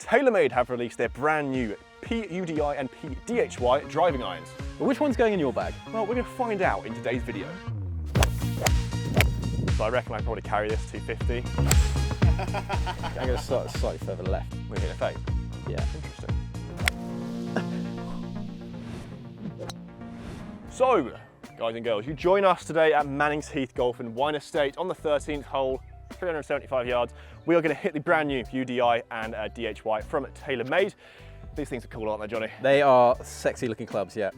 TaylorMade have released their brand new p-udi and p-dhy driving irons. But which one's going in your bag? Well, we're going to find out in today's video. So I reckon I probably carry this 250. I'm going to start slightly further left. We're hitting a fade. Yeah. Interesting. So, guys and girls, you join us today at Mannings Heath Golf and Wine Estate on the 13th hole, 375 yards. We are going to hit the brand new p-udi and dhy from TaylorMade. These things are cool, aren't they, Johnny? They are sexy looking clubs, yeah.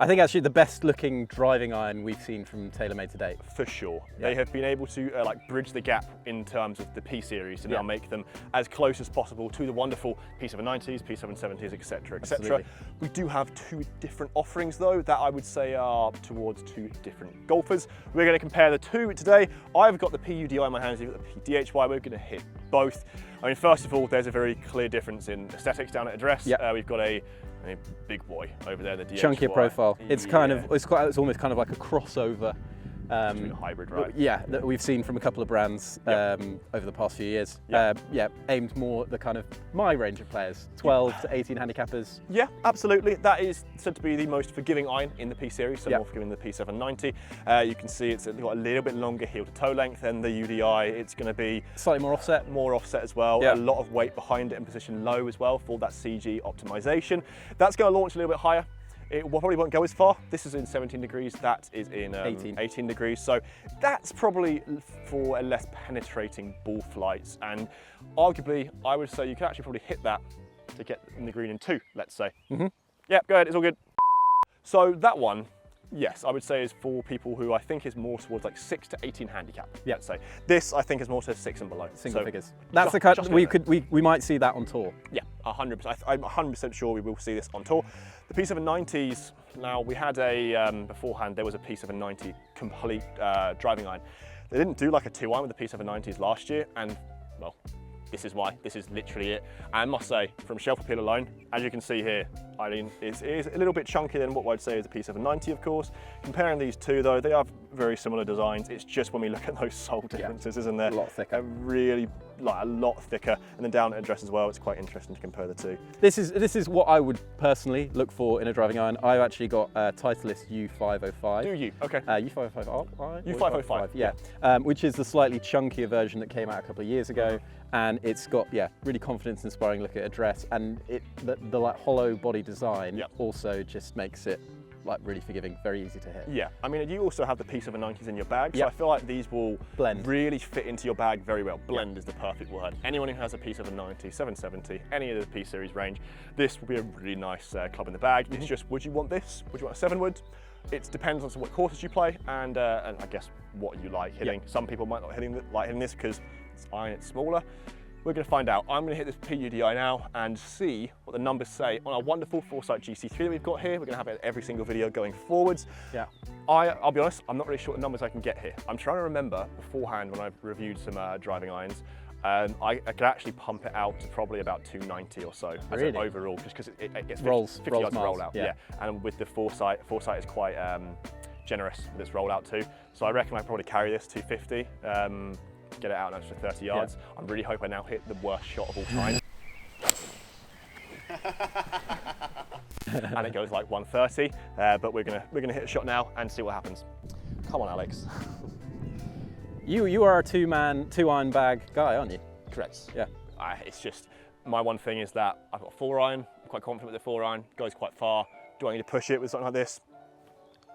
I think actually the best looking driving iron we've seen from TaylorMade to date. For sure. Yeah. They have been able to like bridge the gap in terms of the P series to now make them as close as possible to the wonderful P790s, P770s, etc, etc. We do have two different offerings though that I would say are towards two different golfers. We're going to compare the two today. I've got the p-udi in my hands, you've got the p-dhy. We're going to hit both. I mean, first of all, there's a very clear difference in aesthetics down at address. Yep. We've got a big boy over there, the dhy. Chunkier profile. It's kind of, it's almost kind of like a crossover. Between a hybrid, right? Yeah, that we've seen from a couple of brands over the past few years. Yeah, aimed more at the kind of my range of players, 12 to 18 handicappers. Yeah, absolutely. That is said to be the most forgiving iron in the P series, so more forgiving than the P790. You can see it's got a little bit longer heel to toe length than the udi. It's going to be slightly more offset. More offset as well. A lot of weight behind it and position low as well for that CG optimization. That's going to launch a little bit higher. It probably won't go as far. This is in 17 degrees, that is in 18 degrees. So that's probably for a less penetrating ball flight. And arguably, I would say you can actually probably hit that to get in the green in 2, let's say. Yeah, go ahead, it's all good. So that one, yes, I would say is for people who I think is more towards like 6 to 18 handicap. Let's say. This I think is more to 6 and below. Single figures. That's the kind we might see that on tour. Yeah, 100%. I'm 100% sure we will see this on tour. The P790s, now we had a, beforehand there was a P790 complete driving iron. They didn't do like a 2-iron with the P790s last year, and well, this is why. This is literally it. And I must say, from shelf appeal alone, as you can see here, I mean, it is a little bit chunkier than what I'd say is the P790, of course. Comparing these two, though, they have very similar designs. It's just when we look at those sole differences, isn't there? A lot thicker. Really, like a lot thicker. And then down at address as well, it's quite interesting to compare the two. This is what I would personally look for in a driving iron. I've actually got Titleist U505. Do you? Okay. U505. U505. Yeah. Which is the slightly chunkier version that came out a couple of years ago. And it's got, really confidence-inspiring look at address, and the like hollow body design also just makes it like really forgiving, very easy to hit. Yeah, I mean, you also have the P790s in your bag, so I feel like these will really fit into your bag very well. Blend is the perfect word. Anyone who has a P790, 770, any of the P series range, this will be a really nice club in the bag. It's just, would you want this? Would you want a 7-wood? It depends on what courses you play and I guess what you like hitting. Some people might not like hitting this because it's iron, it's smaller. We're going to find out. I'm going to hit this p-udi now and see what the numbers say on our wonderful Foresight GC3 that we've got here. We're going to have it in every single video going forwards. Yeah. I'll be honest, I'm not really sure what numbers I can get here. I'm trying to remember beforehand when I've reviewed some driving irons. I could actually pump it out to probably about 290 or so as an overall, just because it gets 50 yards to roll out. Yeah. And with the Foresight is quite generous with its rollout too. So I reckon I probably carry this 250. Get it out an extra 30 yards. I really hope I now hit the worst shot of all time. And it goes like 130, but we're gonna hit a shot now and see what happens. Come on, Alex. You are a two-iron bag guy, aren't you? Correct. Yeah. It's just, my one thing is that I've got a 4-iron, I'm quite confident with the 4-iron, goes quite far. Do I need to push it with something like this?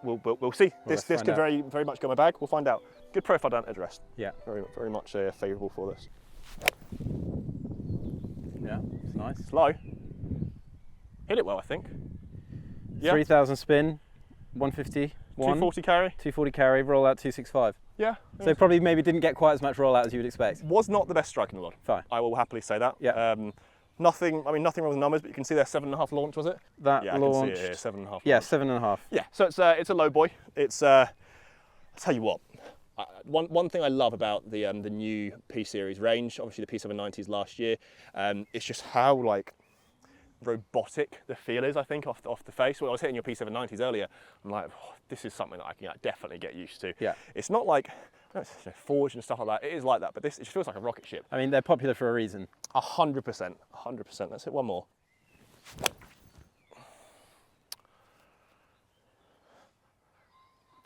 We'll see. This could very much go in my bag. We'll find out. Good profile down at address. Yeah. Very much favourable for this. Yeah, it's nice. Slow. Hit it well, I think. Yeah. 3,000 spin, 150. 240 carry. 240 carry, roll out 265. Yeah. So probably maybe didn't get quite as much rollout as you would expect. Was not the best strike in the world. Fine. I will happily say that. Yeah. Nothing wrong with the numbers, but you can see their 7.5 launch, was it? That launched. I can see it here, 7.5. Yeah, 7.5. Yeah, so it's a low boy. It's, I'll tell you what, one thing I love about the new P series range, obviously the P790s last year, it's just how like robotic the feel is, I think, off the face. When I was hitting your P790s earlier, I'm like, oh, this is something that I can definitely get used to. Yeah. It's not like, forged and stuff like that. It is like that, but this it feels like a rocket ship. I mean, they're popular for a reason. 100%, 100%. Let's hit one more.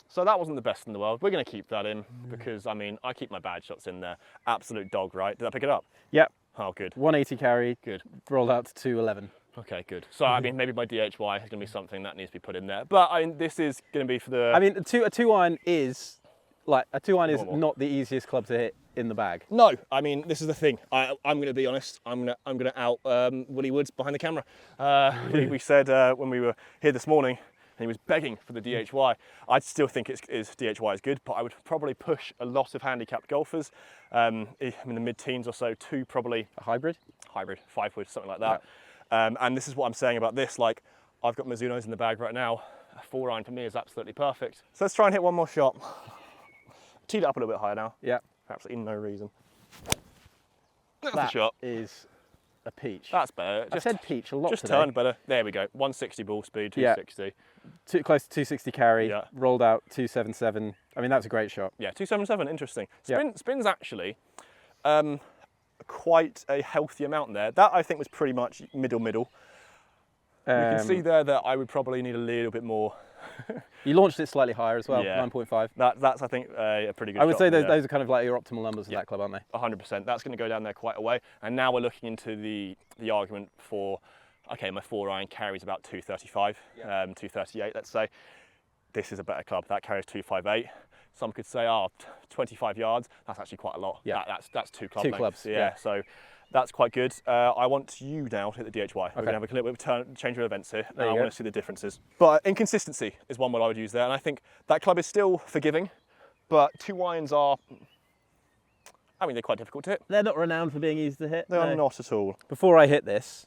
So that wasn't the best in the world. We're going to keep that in because, I mean, I keep my bad shots in there. Absolute dog, right? Did I pick it up? Yep. Oh, good. 180 carry. Good. Rolled out to 211. Okay, good. So, I mean, maybe my DHY is going to be something that needs to be put in there. But, I mean, this is going to be for the... I mean, a two iron is, like, a 2 iron is Normal. not the easiest club to hit in the bag. No, I mean, this is the thing. I'm going to be honest. I'm going to out Willie Woods behind the camera. We said when we were here this morning, and he was begging for the DHY. I still think his DHY is good, but I would probably push a lot of handicapped golfers. I'm in the mid-teens or so, to probably... A hybrid? Hybrid, 5 wood, something like that. Yeah. And this is what I'm saying about this. Like, I've got Mizuno's in the bag right now. A 4 iron for me is absolutely perfect. So let's try and hit one more shot. Teed it up a little bit higher now. Yeah. For absolutely no reason. That's that the shot. Is a peach. That's better. I said peach a lot just today. Turned better. There we go. 160 ball speed, 260. Yeah. Close to 260 carry. Yeah. Rolled out 277. I mean, that's a great shot. Yeah, 277. Interesting. Yeah. Spin's actually quite a healthy amount there. That I think was pretty much middle. You can see there that I would probably need a little bit more. You launched it slightly higher as well, Yeah. 9.5. That's I think a pretty good I would shot say from those are kind of like your optimal numbers of that club, aren't they? 100%. That's going to go down there quite a way. And now we're looking into the argument for, okay, my 4 iron carries about 235, 238, let's say. This is a better club. That carries 258. Some could say, 25 yards. That's actually quite a lot. Yeah. That's 2 club Two lengths. clubs. Yeah. So that's quite good. I want you now to hit the DHY. We're going to have a little bit of change of events here. And I want to see the differences. But inconsistency is one word I would use there. And I think that club is still forgiving, but 2 irons are, I mean, they're quite difficult to hit. They're not renowned for being easy to hit. They are not at all. Before I hit this,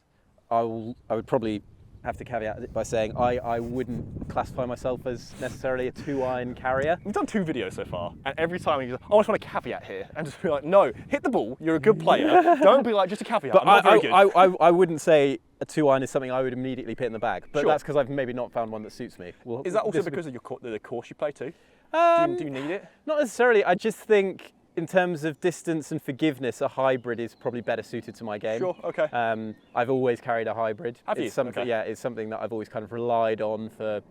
I would probably have to caveat it by saying I wouldn't classify myself as necessarily a 2 iron carrier. We've done 2 videos so far, and every time you go, I just want a caveat here, and just be like, no, hit the ball, you're a good player. Don't be like, just a caveat, But I'm not very good. I wouldn't say a 2 iron is something I would immediately put in the bag, but Sure. that's because I've maybe not found one that suits me. Well, Is that also because of the course you play too? Do you need it? Not necessarily. I just think in terms of distance and forgiveness, a hybrid is probably better suited to my game. Sure, okay. I've always carried a hybrid. Have you? It's something, Okay. Yeah, it's something that I've always kind of relied on for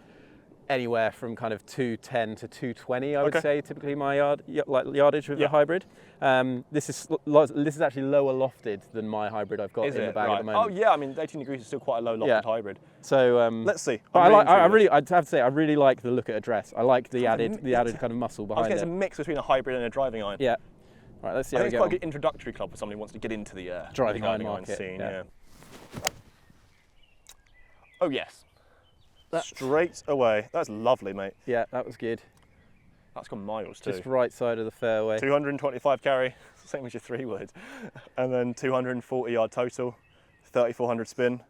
anywhere from kind of 210 to 220, I would say, typically my yardage with a hybrid. This is actually lower lofted than my hybrid I've got in the bag at the moment. Oh yeah, I mean 18 degrees is still quite a low lofted hybrid. So let's see. But I'd have to say I really like the look at address. I like the added kind of muscle behind it. It's a mix between a hybrid and a driving iron. Yeah. Right, let's see I how think we it's get quite on. a good introductory club for somebody who wants to get into the driving iron iron market, scene. yeah. Oh yes. Straight away. That's lovely, mate. Yeah, that was good. That's gone miles too. Just right side of the fairway. 225 carry, same as your 3 wood, and then 240 yard total, 3400 spin,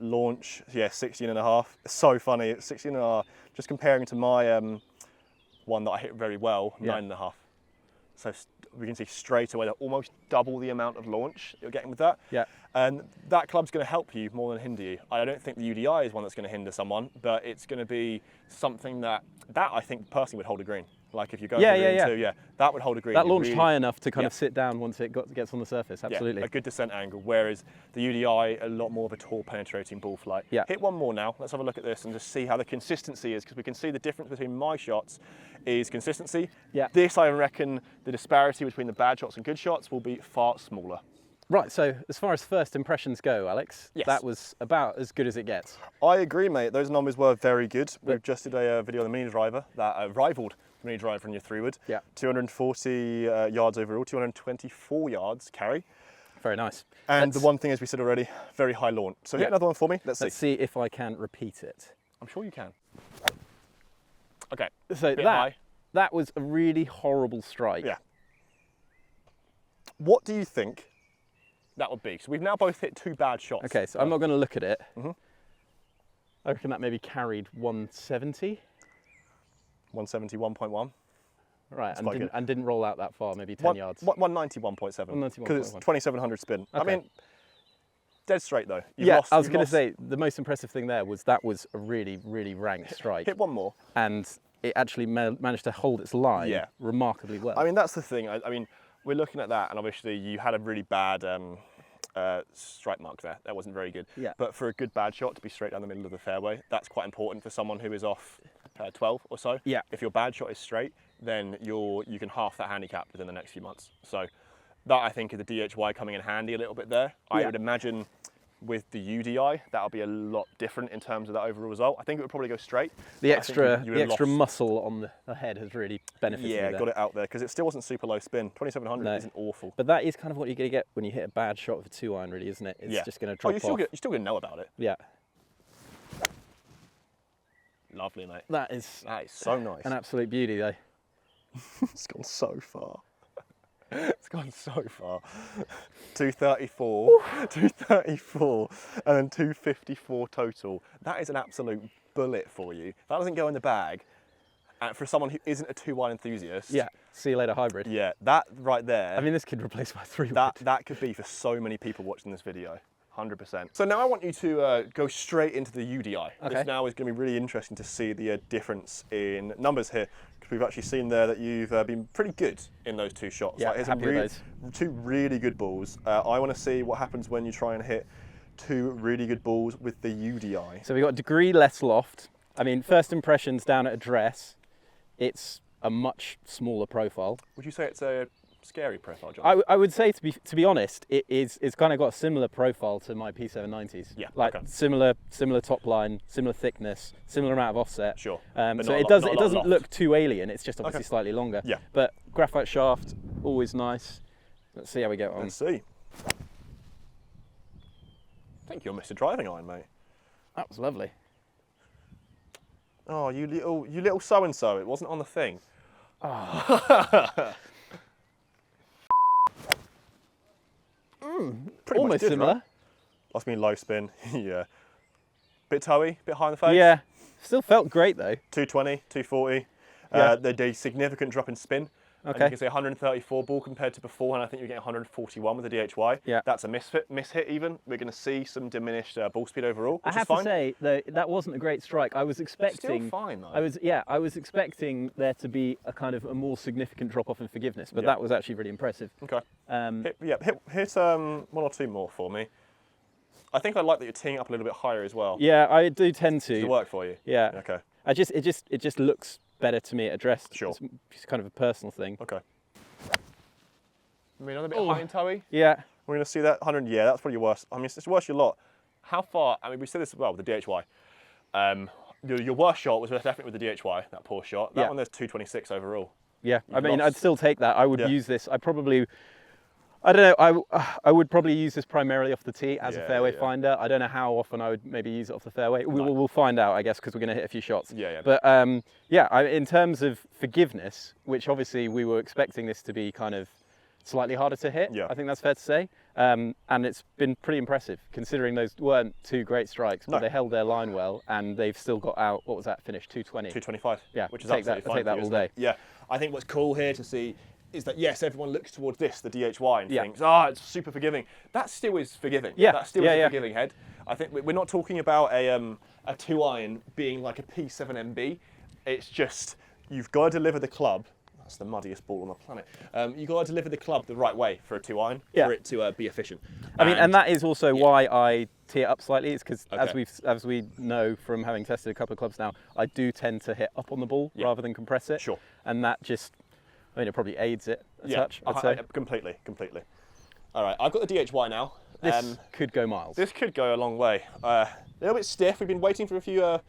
launch, 16 and a half. It's so funny. It's 16 and a half. Just comparing to my one that I hit very well, 9 and a half. So we can see straight away that almost double the amount of launch you're getting with that. Yeah. And that club's going to help you more than hinder you. I don't think the UDI is one that's going to hinder someone, but it's going to be something that I think personally would hold a green. Like if you go for green too, that would hold a green. That launched high enough to kind of sit down once it gets on the surface, absolutely. Yeah, a good descent angle, whereas the UDI, a lot more of a tall penetrating ball flight. Yeah. Hit one more now, let's have a look at this and just see how the consistency is, because we can see the difference between my shots is consistency. Yeah. This, I reckon, the disparity between the bad shots and good shots will be far smaller. Right, so as far as first impressions go, Alex, Yes. that was about as good as it gets. I agree, mate. Those numbers were very good. We've just did a video on the mini driver that rivaled the mini driver in your 3 wood. Yeah. 240 yards overall, 224 yards carry. Very nice. And the one thing, as we said already, very high launch. So hit another one for me. Let's see if I can repeat it. I'm sure you can. Okay. So that was a really horrible strike. Yeah. What do you think that would be? So we've now both hit 2 bad shots. Okay, so I'm not going to look at it. I reckon that maybe carried 170. 170, 1.1. Right, and didn't roll out that far, maybe 10 yards. 190, 1.7. Because it's 2700 spin. Okay. I mean, dead straight though. I was going to say, the most impressive thing there was that was a really, really ranked strike. Hit one more. And it actually managed to hold its line remarkably well. I mean, that's the thing. I mean, we're looking at that, and obviously you had a really bad strike mark there. That wasn't very good. Yeah. But for a good bad shot to be straight down the middle of the fairway, that's quite important for someone who is off 12 or so. Yeah. If your bad shot is straight, then you can half that handicap within the next few months. So that, I think, is the DHY coming in handy a little bit there. I would imagine with the UDI, that'll be a lot different in terms of that overall result. I think it would probably go straight. The extra muscle on the head has really benefited. Yeah, me got it out there because it still wasn't super low spin. 2700 isn't awful. But that is kind of what you're going to get when you hit a bad shot with a 2-iron, really, isn't it? It's just going to drop off. You're still going to know about it. Yeah. Lovely, mate. That is so nice. An absolute beauty, though. It's gone so far. It's gone so far. 234, 234, and then 254 total. That is an absolute bullet for you. If that doesn't go in the bag, and for someone who isn't a 2-iron enthusiast. Yeah, see you later hybrid. Yeah, that right there. I mean, this could replace my 3-wood. That could be for so many people watching this video. 100%. So now I want you to go straight into the UDI. Okay. This now is going to be really interesting to see the difference in numbers here, because we've actually seen there that you've been pretty good in those two shots. Yeah, like, happy with those. Two really good balls. I want to see what happens when you try and hit two really good balls with the UDI. So we got a degree less loft. I mean, first impressions down at address, it's a much smaller profile. Would you say it's a scary profile, John? I would say, to be honest, it's kind of got a similar profile to my P790s. Yeah. Like similar top line, similar thickness, similar amount of offset. Sure. So it doesn't look too alien. It's just obviously slightly longer. Yeah. But graphite shaft, always nice. Let's see how we get on. Let's see. I think you're Mr. Driving Iron, mate. That was lovely. Oh, you little so and so. It wasn't on the thing. Oh. Almost similar. Right? That's been low spin. Yeah. Bit toey, bit high in the face. Yeah. Still felt great though. 220, 240. Yeah. There's a significant drop in spin. Okay. And you can say 134 ball compared to before, and I think you're getting 141 with the DHY. Yeah. That's a mishit even. We're going to see some diminished ball speed overall, which I have is fine. to say though, that wasn't a great strike. I was expecting. Still fine though. I was expecting there to be a kind of a more significant drop off in forgiveness, but that was actually really impressive. Okay. Hit one or two more for me. I think I like that you're teeing up a little bit higher as well. Yeah, I do tend to. Does it work for you? Yeah. Okay. It just looks better to me at address. Sure. It's kind of a personal thing. Okay. I mean, another bit high and toey. Yeah. We're going to see that 100. Yeah, that's probably your worst. I mean, it's worse your lot. How far? I mean, we said this as well with the DHY. Your worst shot was definitely with the DHY. That poor shot. That one there's 226 overall. Yeah. You've I mean, lost. I'd still take that. I would use this. I don't know. I would probably use this primarily off the tee as a fairway finder. I don't know how often I would maybe use it off the fairway. We'll find out, I guess, because we're going to hit a few shots. Yeah. But in terms of forgiveness, which obviously we were expecting this to be kind of slightly harder to hit. Yeah. I think that's fair to say. And it's been pretty impressive considering those weren't two great strikes, but they held their line well, and they've still got out. What was that finish? 220. 225. Yeah. Which is take absolutely fine. Take that all day. Yeah. I think what's cool here to see is that yes, everyone looks towards this, the DHY, and thinks, it's super forgiving. That still is forgiving. Yeah. That still is a forgiving head. I think we're not talking about a 2-iron being like a P7MB. It's just you've got to deliver the club. That's the muddiest ball on the planet. You've got to deliver the club the right way for a 2-iron for it to be efficient. I mean, and that is also why I tee it up slightly. It's because as we know from having tested a couple of clubs now, I do tend to hit up on the ball rather than compress it. Sure. And that just, I mean, it probably aids it a touch, I'd say. Completely. All right, I've got the DHY now. This could go miles. This could go a long way. A little bit stiff. We've been waiting for a few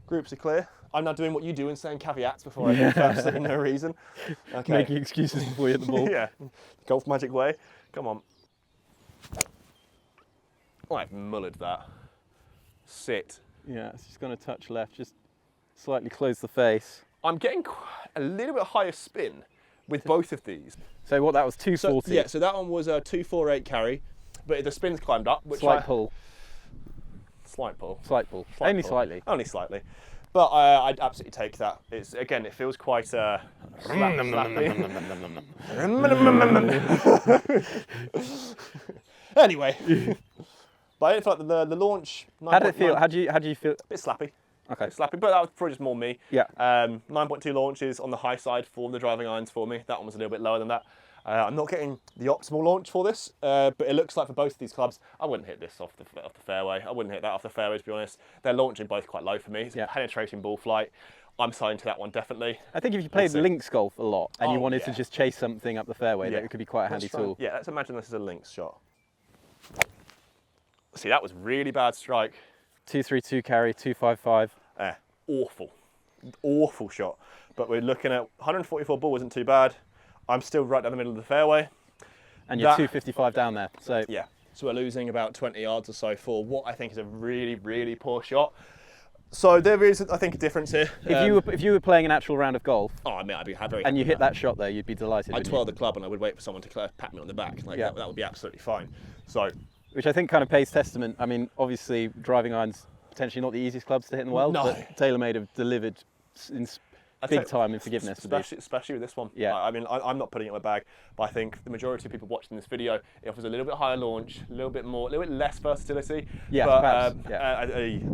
groups to clear. I'm now doing what you do and saying caveats before I do for absolutely no reason. Okay. Making excuses before you hit the ball. Yeah, golf magic way. Come on. Oh, I've mullered that. Sit. Yeah, it's just going to touch left, just slightly close the face. I'm getting a little bit higher spin with both of these. So what, that was 240? So that one was a 248 carry, but the spin's climbed up. Which Slight pull. Slight pull. Only slightly. Only slightly. But I'd absolutely take that. It feels quite slappy. Anyway, but I feel like the launch. How did it feel? How do you feel? A bit slappy. Okay. Slappy, but that was probably just more me. Yeah. 9.2 launches on the high side for the driving irons for me. That one was a little bit lower than that. I'm not getting the optimal launch for this, but it looks like for both of these clubs, I wouldn't hit this off the fairway. I wouldn't hit that off the fairway, to be honest. They're launching both quite low for me. It's a penetrating ball flight. I'm signed to that one, definitely. I think if you played links golf a lot and you wanted yeah. to just chase something up the fairway, that it could be quite a handy tool. Yeah, let's imagine this is a links shot. See, that was really bad strike. 232 carry, 255. Awful, awful shot. But we're looking at 144 ball isn't too bad. I'm still right down the middle of the fairway. And you're 255 down there. So yeah, so we're losing about 20 yards or so for what I think is a really, really poor shot. So there is, I think, a difference here. If you were playing an actual round of golf, I'd be very happy. And you hit that shot there, you'd be delighted. I'd twirl the club and I would wait for someone to pat me on the back. Like that would be absolutely fine. So, which I think kind of pays testament. I mean, obviously, driving irons potentially not the easiest clubs to hit in the world, but TaylorMade have delivered in big time in forgiveness. Especially with this one. Yeah. I mean, I'm not putting it in my bag, but I think the majority of people watching this video, it offers a little bit higher launch, a little bit less versatility. Yeah, but perhaps,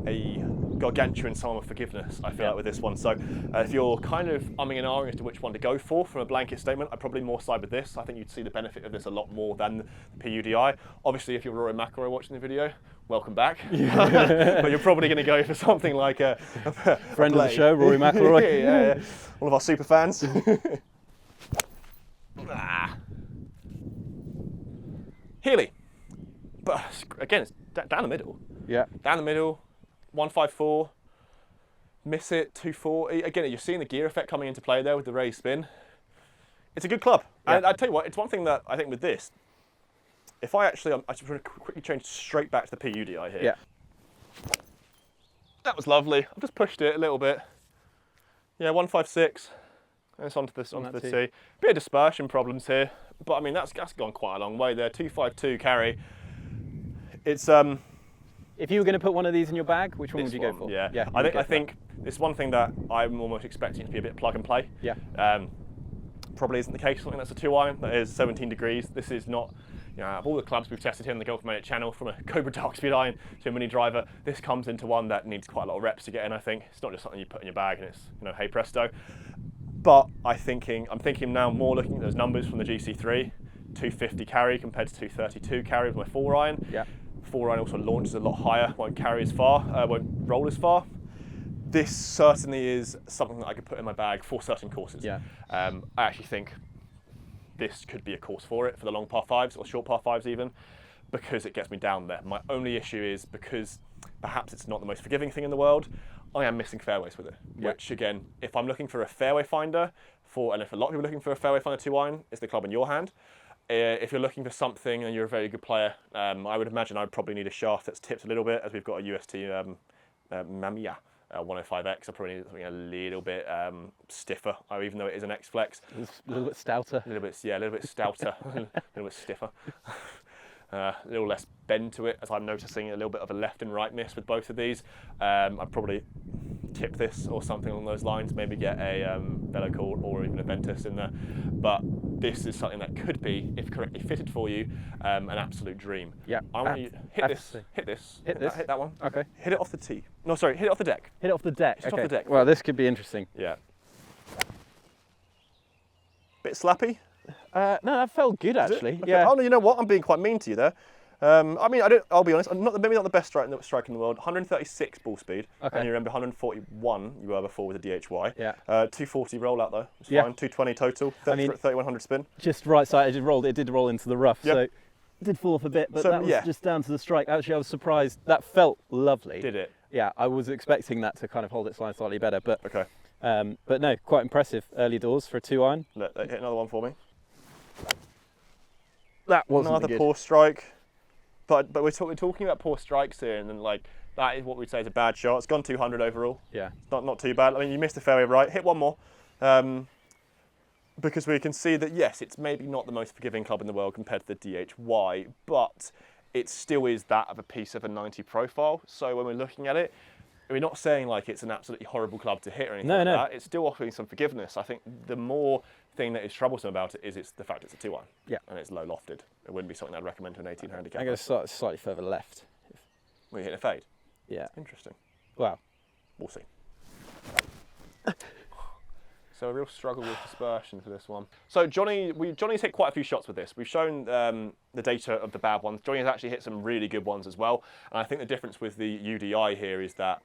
a gargantuan sum of forgiveness, I feel like, with this one. So if you're kind of umming and ahhing as to which one to go for from a blanket statement, I'd probably more side with this. I think you'd see the benefit of this a lot more than the p-udi. Obviously, if you're Rory McIlroy watching the video, welcome back. But you're probably going to go for something like a friend of the show, Rory McIlroy. yeah. One of our super fans. Healy. But again, it's down the middle. Yeah. Down the middle, 154. Miss it, 240. Again, you're seeing the gear effect coming into play there with the raised spin. It's a good club. Yeah. And I tell you what, it's one thing that I think with this, if I just want to quickly change straight back to the p-udi here. Yeah. That was lovely. I've just pushed it a little bit. Yeah, 156. And it's onto the tee. Bit of dispersion problems here, but I mean that's gone quite a long way there. 252 carry. It's If you were going to put one of these in your bag, which one would you go for? Yeah. I think it's one thing that I'm almost expecting it to be a bit plug and play. Yeah. Probably isn't the case. Something that's a 2-iron that is 17 degrees. This is not. Of all the clubs we've tested here on the Golf Minute channel, from a Cobra Dark Speed iron to a mini driver, this comes into one that needs quite a lot of reps to get in. I think it's not just something you put in your bag and it's hey presto. But I'm thinking now more looking at those numbers from the GC3, 250 carry compared to 232 carry with my 4-iron. Yeah. 4-iron also launches a lot higher, won't carry as far, won't roll as far. This certainly is something that I could put in my bag for certain courses. Yeah. I actually think this could be a course for it, for the long par 5s or short par 5s even, because it gets me down there. My only issue is because perhaps it's not the most forgiving thing in the world, I am missing fairways with it. Yeah. Which again, if I'm looking for a fairway finder, and if a lot of people are looking for a fairway finder 2-iron, it's the club in your hand. If you're looking for something and you're a very good player, I would imagine I'd probably need a shaft that's tipped a little bit, as we've got a UST Mamiya 105X. I probably need something a little bit stiffer, even though it is an X-Flex. A little bit stouter. A little bit stouter, a little bit stiffer. A little less bend to it, as I'm noticing a little bit of a left and right miss with both of these. I'd probably tip this or something along those lines, maybe get a Velocore or even a Ventus in there. But this is something that could be, if correctly fitted for you, an absolute dream. Yeah. I want you to hit this. Hit that one. Okay. Hit it off the tee. No, sorry, hit it off the deck. Hit it off the deck. Just off the deck. Well, this could be interesting. Yeah. Bit slappy? No, that felt good actually. Okay. Yeah. Oh no, you know what? I'm being quite mean to you there. I mean, I'll be honest. I'm maybe not the best striker in the world. 136 ball speed. Okay. And you remember 141 you were before with the DHY. Yeah. 240 rollout though. It's fine. 220 total. 3100 spin. Just right side. It did roll into the rough. Yep. So it did fall off a bit, but So, that was yeah. just down to the strike. Actually, I was surprised. That felt lovely. Did it? Yeah, I was expecting that to kind of hold its line slightly better, but Okay. but no, quite impressive early doors for a 2-iron. Hit another one for me. That wasn't another good. poor strike. But we're talking about poor strikes here, and then like that is what we'd say is a bad shot. It's gone 200 overall. Yeah. It's not too bad. I mean, you missed the fairway right. Hit one more. Because we can see that, yes, it's maybe not the most forgiving club in the world compared to the DHY, but it still is that of a piece of a 90 profile. So when we're looking at it, we're not saying like it's an absolutely horrible club to hit or anything like that. It's still offering some forgiveness. I think the more thing that is troublesome about it is it's the fact it's a 2-iron. Yeah. And it's low lofted. It wouldn't be something I'd recommend to an 18 handicap. I'm going to start slightly further left. We're hitting a fade. Yeah. Interesting. Well, We'll see. So a real struggle with dispersion for this one. So Johnny's hit quite a few shots with this. We've shown the data of the bad ones. Johnny's actually hit some really good ones as well. And I think the difference with the UDI here is that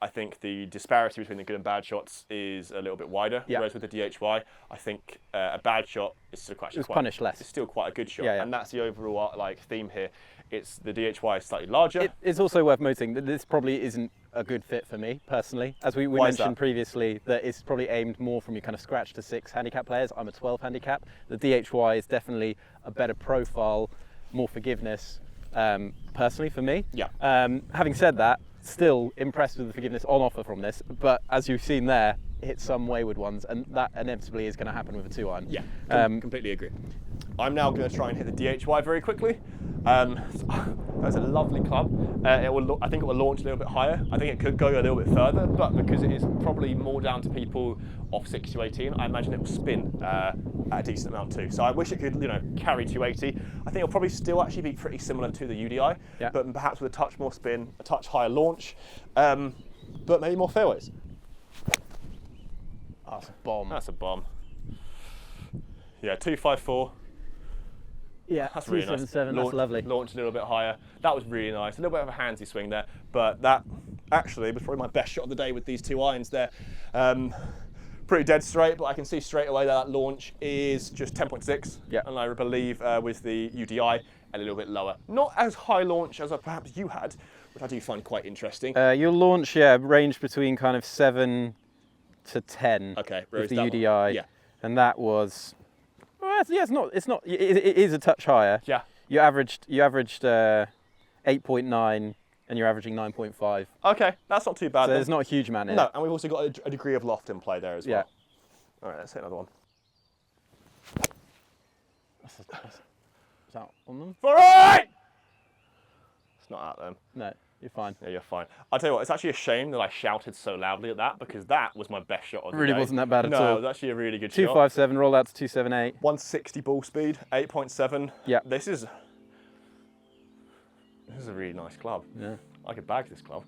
I think the disparity between the good and bad shots is a little bit wider. Yeah. Whereas with the DHY, I think a bad shot is still quite punished less. It's still quite a good shot, Yeah, yeah. and that's the overall theme here. It's the DHY is slightly larger. It's also worth noting that this probably isn't a good fit for me personally. As we mentioned previously, that it's probably aimed more from your kind of scratch to 6 handicap players. I'm a 12 handicap. The DHY is definitely a better profile, more forgiveness personally for me. Yeah. Having said that, still impressed with the forgiveness on offer from this, but as you've seen there, hit some wayward ones, and that inevitably is going to happen with a 2-iron. Yeah, completely agree. I'm now going to try and hit the DHY very quickly. That's a lovely club. I think it will launch a little bit higher. I think it could go a little bit further, but because it is probably more down to people off 6 to 18, I imagine it will spin at a decent amount too. So I wish it could, carry 280. I think it'll probably still actually be pretty similar to the UDI, yeah. But perhaps with a touch more spin, a touch higher launch, but maybe more fairways. That's a bomb. That's a bomb. Yeah, 254. Yeah, that's really nice. 277, that's lovely. Launch a little bit higher. That was really nice. A little bit of a handsy swing there, but that actually was probably my best shot of the day with these 2 irons there. Pretty dead straight, but I can see straight away that launch is just 10.6. Yeah. And I believe with the UDI, a little bit lower. Not as high launch as perhaps you had, which I do find quite interesting. Your launch, ranged between kind of 7 to 10 with the UDI. Yeah. And that was, it is a touch higher. Yeah. You averaged 8.9 and you're averaging 9.5. Okay, that's not too bad. So there's not a huge amount in it. No, and we've also got a degree of loft in play there as well. Yeah. All right, let's hit another one. Is that on them? All right! It's not at them. No, you're fine. Yeah, you're fine. I'll tell you what, it's actually a shame that I shouted so loudly at that, because that was my best shot of the day. Really wasn't that bad at all. No, it was actually a really good shot. 257, rolled out to 278. 160 ball speed, 8.7. Yeah. This is a really nice club. Yeah. I could bag this club.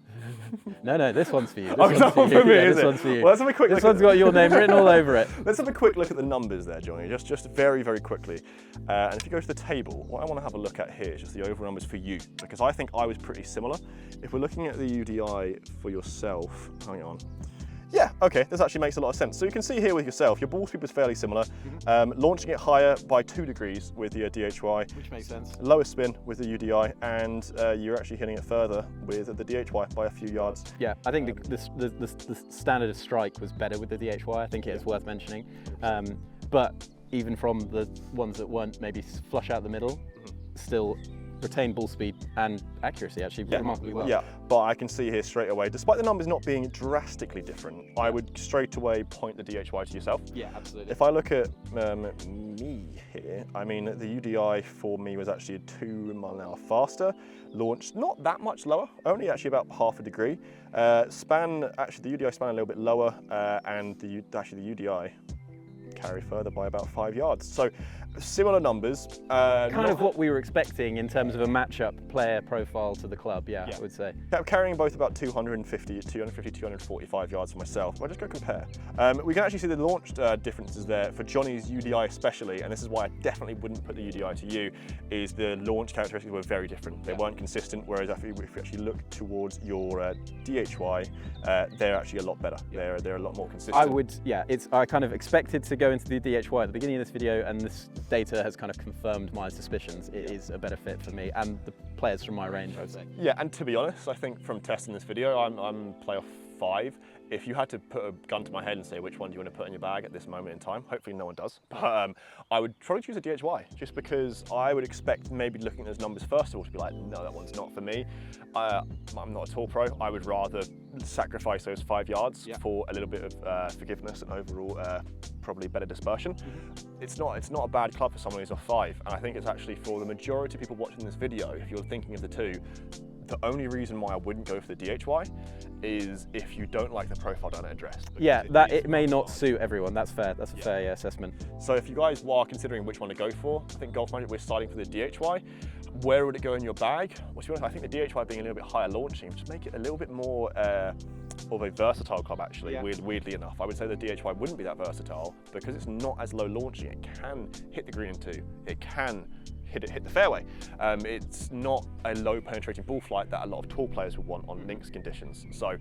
No, this one's for you. This It's not for me, is this it? one's for you. Well, let's have a quick this look one's got your name written all over it. Let's have a quick look at the numbers there, Johnny, just very, very quickly. And if you go to the table, what I want to have a look at here is just the overall numbers for you, because I think I was pretty similar. If we're looking at the UDI for yourself, hang on. Yeah, okay, this actually makes a lot of sense. So you can see here with yourself, your ball speed was fairly similar, launching it higher by 2 degrees with the DHY. Which makes sense. Lower spin with the UDI, and you're actually hitting it further with the DHY by a few yards. Yeah, I think the standard of strike was better with the DHY. I think it is worth mentioning. But even from the ones that weren't maybe flush out the middle, still retain ball speed and accuracy actually remarkably well. Yeah, but I can see here straight away, despite the numbers not being drastically different, I would straight away point the DHY to yourself. Yeah, absolutely. If I look at me here, I mean, the UDI for me was actually 2 mile an hour faster, launched not that much lower, only actually about half a degree. Span, actually the UDI span a little bit lower, and the UDI carry further by about 5 yards. So similar numbers. Kind of what we were expecting in terms of a matchup player profile to the club, yeah. I would say. Carrying both about 245 yards for myself. I'll just go compare. We can actually see the launch differences there for Johnny's UDI especially, and this is why I definitely wouldn't put the UDI to you, is the launch characteristics were very different. They weren't consistent, whereas if you actually look towards your DHY, they're actually a lot better. They're a lot more consistent. I kind of expected to go into the DHY at the beginning of this video, and this data has kind of confirmed my suspicions. It is a better fit for me and the players from my range, I would say. Yeah, and to be honest, I think from testing this video, I'm playoff 5. If you had to put a gun to my head and say which one do you want to put in your bag at this moment in time, hopefully no one does, but I would probably choose a DHY, just because I would expect maybe looking at those numbers first of all to be like, no, that one's not for me. I'm not a tall pro. I would rather sacrifice those 5 yards for a little bit of forgiveness and overall probably better dispersion. It's not a bad club for someone who's off 5, and I think it's actually for the majority of people watching this video, if you're thinking of the two, the only reason why I wouldn't go for the DHY is if you don't like the profile down at address. Yeah, it may not suit everyone. That's fair. That's a fair assessment. So if you guys are considering which one to go for, I think Golf Magic, we're starting for the DHY. Where would it go in your bag? Well, to be honest, I think the DHY being a little bit higher launching just make it a little bit more of a versatile club actually, Yeah. weirdly enough. I would say the DHY wouldn't be that versatile because it's not as low launching. It can hit the green in two. It can hit the fairway. It's not a low penetrating ball flight that a lot of tour players would want on links conditions. So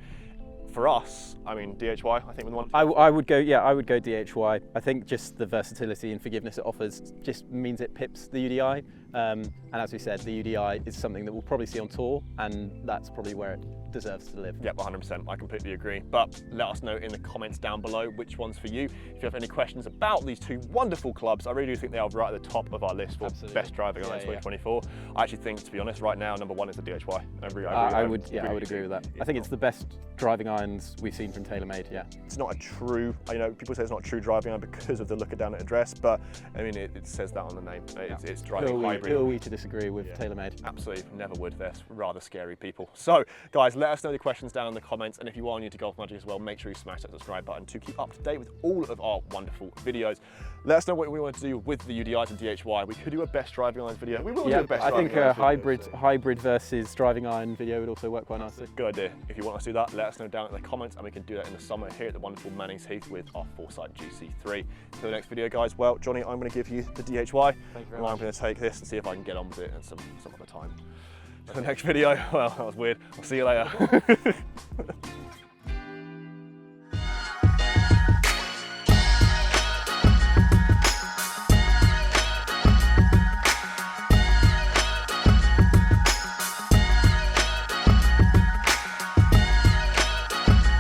for us, I mean, DHY, I think with the one. I would go, yeah, I would go DHY. I think just the versatility and forgiveness it offers just means it pips the UDI. And as we said, the UDI is something that we'll probably see on tour, and that's probably where it deserves to live. Yep, 100%, I completely agree. But let us know in the comments down below which one's for you. If you have any questions about these two wonderful clubs, I really do think they are right at the top of our list for best driving irons 2024. I actually think, to be honest, right now, number one is the DHY. I would agree with that. I think it's the best driving irons we've seen from TaylorMade, yeah. It's not a true, people say it's not a true driving iron because of the looker down at address, but I mean, it says that on the name. It's driving hybrid. Who are we to disagree with TaylorMade? Absolutely, never would. They're rather scary people. So, guys, let us know the questions down in the comments, and if you are new to Golf Magic as well, make sure you smash that subscribe button to keep up to date with all of our wonderful videos. Let us know what we want to do with the UDIs and DHY. We could do a best driving irons video. We will do a best I driving think a irons hybrid versus driving iron video would also work quite nicely. Good idea. If you want us to do that, let us know down in the comments, and we can do that in the summer here at the wonderful Mannings Heath with our Foresight GC3. For the next video, guys, well, Johnny, I'm going to give you the DHY. Thank you very much. I'm going to take this and see if I can get on with it at some other time. For the next video, well, that was weird. I'll see you later.